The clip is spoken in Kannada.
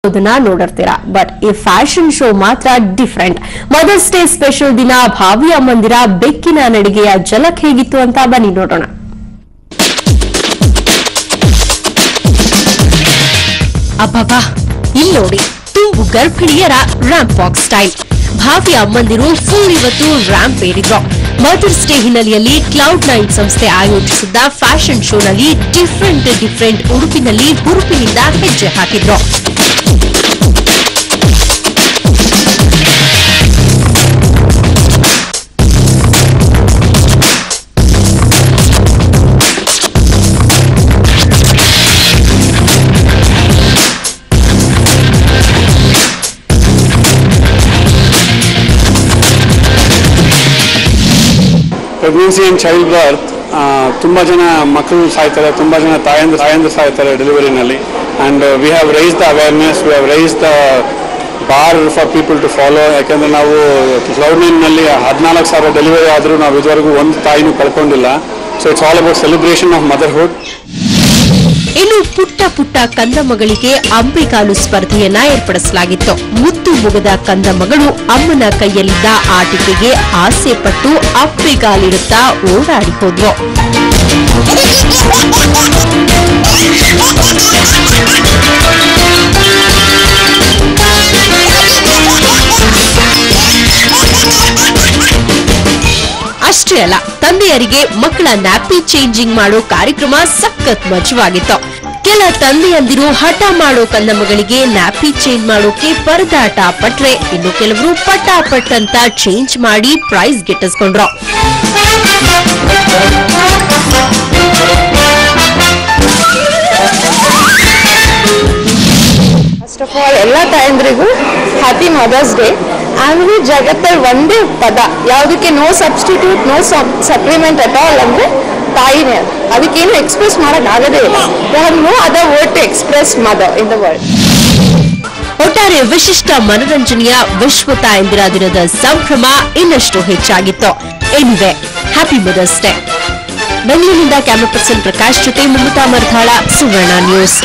ನೋಡಿರ್ತೀರಾ. ಬಟ್ ಈ ಫ್ಯಾಷನ್ ಶೋ ಮಾತ್ರ ಡಿಫರೆಂಟ್. ಮದರ್ಸ್ ಡೇ ಸ್ಪೆಷಲ್ ದಿನ ಭಾವಿ ಅಮ್ಮಂದಿರ ಬೆಕ್ಕಿನ ನಡಿಗೆಯ ಝಲಕ್ ಹೇಗಿತ್ತು ಅಂತ ಬನ್ನಿ ನೋಡೋಣ. ಅಬ್ಬಬ್ಬಾ, ಇಲ್ಲಿ ನೋಡಿ, ತುಂಬು ಗರ್ಭಿಣಿಯರ ರ್ಯಾಂಪ್ ವಾಕ್ ಸ್ಟೈಲ್. ಭಾವಿ ಅಮ್ಮಂದಿರು ಫುಲ್ ಇವತ್ತು ರ್ಯಾಂಪ್ ಏರಿದ್ರು. ಮದರ್ಸ್ ಡೇ ಹಿನ್ನೆಲೆಯಲ್ಲಿ ಕ್ಲೌಡ್9 ಸಂಸ್ಥೆ ಆಯೋಜಿಸಿದ್ದ ಫ್ಯಾಷನ್ ಶೋನಲ್ಲಿ ಡಿಫರೆಂಟ್ ಉಡುಪಿನಲ್ಲಿ ಹುರುಪಿನಿಂದ ಹೆಜ್ಜೆ ಹಾಕಿದ್ರು. ಪ್ರೆಗ್ನೆನ್ಸಿ ಆ್ಯಂಡ್ ಚೈಲ್ಡ್ ಬರ್ತ್ ತುಂಬ ಜನ ಮಕ್ಕಳು ಸಾಯ್ತಾರೆ, ತುಂಬ ಜನ ತಾಯಂದ್ರು ಸಾಯ್ತಾರೆ ಡೆಲಿವರಿನಲ್ಲಿ. And we have raise the awareness, we have raise the bar for people to follow. ಯಾಕೆಂದರೆ ನಾವು ಕ್ಲೌಡ್9ನಲ್ಲಿ 14,000 ಡೆಲಿವರಿ ಆದರೂ ನಾವು ಇದುವರೆಗೂ ಒಂದು ತಾಯಿನೂ ಕಳ್ಕೊಂಡಿಲ್ಲ. So it's all about celebration of motherhood. ಇನ್ನು ಪುಟ್ಟ ಕಂದಮ್ಮಗಳಿಗೆ ಅಂಬೆಗಾಲು ಸ್ಪರ್ಧೆಯನ್ನ ಏರ್ಪಡಿಸಲಾಗಿತ್ತು. ಮುದ್ದು ಮುಗದ ಕಂದಮ್ಮಗಳು ಅಮ್ಮನ ಕೈಯಲ್ಲಿದ್ದ ಆಟಿಕೆಗೆ ಆಸೆ ಪಟ್ಟು ಅಂಬೆಗಾಲಿಡುತ್ತಾ ಓಡಾಡಿ ಹೋದ್ವು. ಅಷ್ಟೇ ಅಲ್ಲ, ತಂದೆಯರಿಗೆ ಮಕ್ಕಳ ನ್ಯಾಪಿ ಚೇಂಜಿಂಗ್ ಮಾಡೋ ಕಾರ್ಯಕ್ರಮ ಸಖತ್ ಮಜವಾಗಿತ್ತು. ಕೆಲ ತಂದೆಯಂದಿರು ಹಠ ಮಾಡೋ ಕಂದಮ್ಮಗಳಿಗೆ ನ್ಯಾಪಿ ಚೇಂಜ್ ಮಾಡೋಕೆ ಪರದಾಟ ಪಟ್ರೆ, ಇನ್ನು ಕೆಲವರು ಪಟಾಪಟ್ ಅಂತ ಚೇಂಜ್ ಮಾಡಿ ಪ್ರೈಸ್ ಗಿಟ್ಟಿಸ್ಕೊಂಡ್ರು. ಫಸ್ಟ್ ಆಫ್ ಆಲ್ ಎಲ್ಲ ತಾಯಂದ್ರಿಗೂ ಹ್ಯಾಪಿ ಮದರ್ಸ್ ಡೇ. ಆಮೇಲೆ ಜಗತ್ತಲ್ಲಿ ಒಂದೇ ಪದ ಯಾವುದಕ್ಕೆ no substitute, no supplement at all ಅಂದ್ರೆ ತಾಯಿನೇ. ಅದಕ್ಕೇನು ಎಕ್ಸ್ಪ್ರೆಸ್ ಮಾಡಕ್ ಆಗದೇ ಇಲ್ಲ. No other word to express mother in the world. ಒಟ್ಟಾರೆ ವಿಶಿಷ್ಟ ಮನರಂಜನೆಯ ವಿಶ್ವ ತಾಯಂದಿರ ದಿನದ ಸಂಭ್ರಮ ಇನ್ನಷ್ಟು ಹೆಚ್ಚಾಗಿತ್ತು. Anyway, happy mother's day. ಬೆಂಗಳೂರಿನಿಂದ ಕ್ಯಾಮರಾ ಪರ್ಸನ್ ಪ್ರಕಾಶ್ ಜೊತೆ ಮಮತಾ ಮರ್ಧಾಳ, ಸುವರ್ಣ ನ್ಯೂಸ್.